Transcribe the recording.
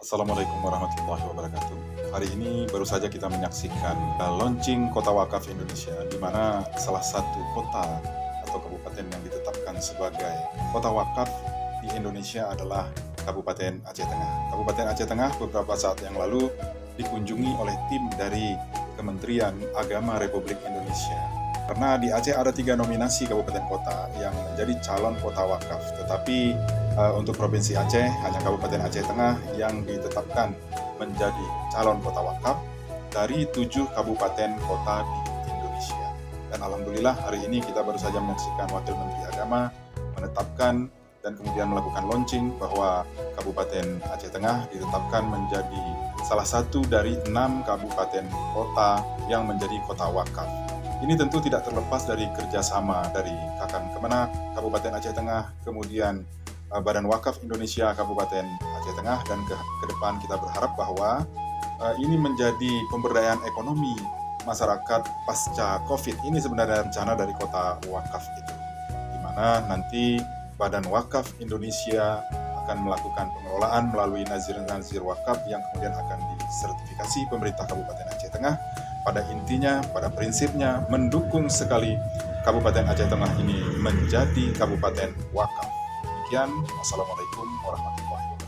Assalamualaikum warahmatullahi wabarakatuh. Hari ini baru saja kita menyaksikan launching Kota Wakaf Indonesia, di mana salah satu kota atau kabupaten yang ditetapkan sebagai Kota Wakaf di Indonesia adalah Kabupaten Aceh Tengah. Kabupaten Aceh Tengah beberapa saat yang lalu dikunjungi oleh tim dari Kementerian Agama Republik Indonesia. Karena di Aceh ada 3 nominasi kabupaten kota yang menjadi calon kota wakaf, tetapi untuk Provinsi Aceh, hanya Kabupaten Aceh Tengah yang ditetapkan menjadi calon kota wakaf dari 7 kabupaten kota di Indonesia. Dan alhamdulillah hari ini kita baru saja menyaksikan Wakil Menteri Agama menetapkan dan kemudian melakukan launching bahwa Kabupaten Aceh Tengah ditetapkan menjadi salah satu dari 6 kabupaten kota yang menjadi kota wakaf. Ini tentu tidak terlepas dari kerjasama dari Kakan Kemenak, Kabupaten Aceh Tengah, kemudian Badan Wakaf Indonesia Kabupaten Aceh Tengah, dan ke depan kita berharap bahwa ini menjadi pemberdayaan ekonomi masyarakat pasca COVID. Ini sebenarnya rencana dari kota wakaf itu, di mana nanti Badan Wakaf Indonesia akan melakukan pengelolaan melalui nazir-nazir wakaf yang kemudian akan disertifikasi pemerintah Kabupaten Aceh Tengah. Pada intinya, pada prinsipnya mendukung sekali Kabupaten Aceh Tengah ini menjadi kabupaten wakaf. Demikian, wassalamualaikum warahmatullahi wabarakatuh.